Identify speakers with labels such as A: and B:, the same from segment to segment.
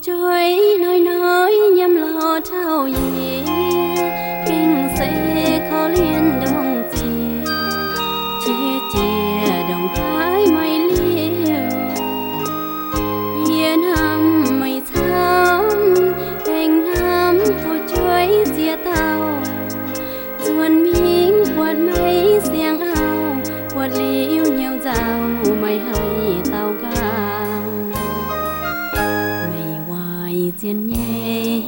A: chuối nói nhâm lo thao ye kinh sẽ khó liên đồng chia đồng thái mây liêu yên hầm mây thắm anh nam cô chuối chia tao chuồn miếng quạt mây xiang ao quạt liêu nhau dao mây hay tao gang tiền nhé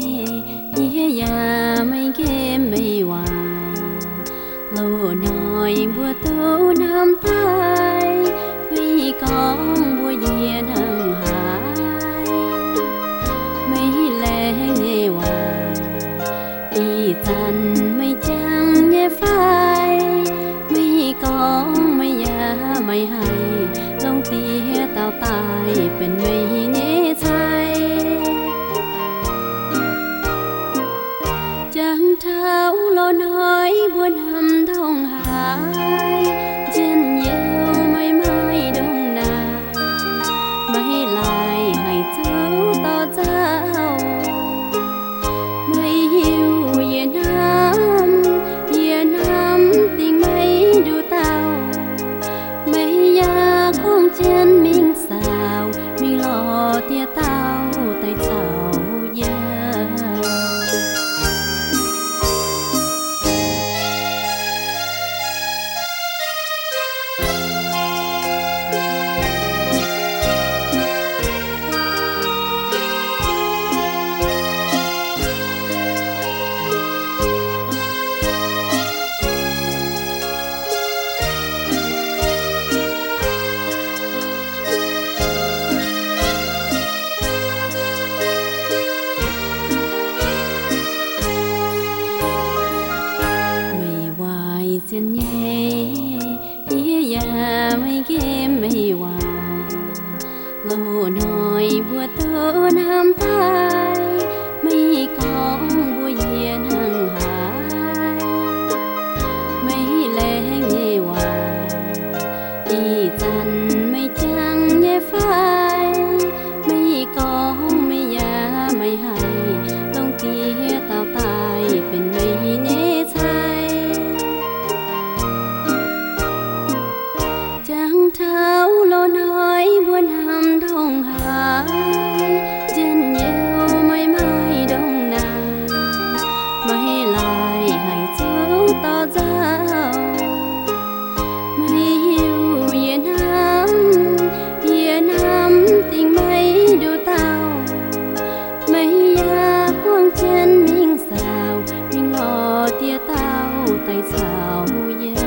A: ya mấy game mấy hoài lâu nói bữa tối năm tay mấy con bữa yên hằng hải mấy lẽ nghe hoài đi dần mấy trăng nghe phai mấy con mấy ya mấy hay lòng tia tao tai bên mấy nghe say chẳng tháo lo nói buồn hầm thông hải trên nhiều mây mai đông nà mây lại hay cháu to cháu mây hiu yên nam tình mây đủ tao mây ya khoang chân mình sao mình lo tia tao tay cháu tiền nhé ya mấy game mấy hoài lâu nói bữa tối năm tay mấy con bữa yên hằng hải mấy lẽ nghe hoài đi dần mấy trăng nghe phai mấy con mấy ya mấy hay lòng tia tao tai bên mấy nghe say chẳng tháo lo nói buồn hầm thông hải trên nhiều mây mai đông nà mây lại hay cháu to dao mây hiu yên hầm tình mây đủ tao mây ya khoang chân mình sao mình lo tia tao tay sao yeah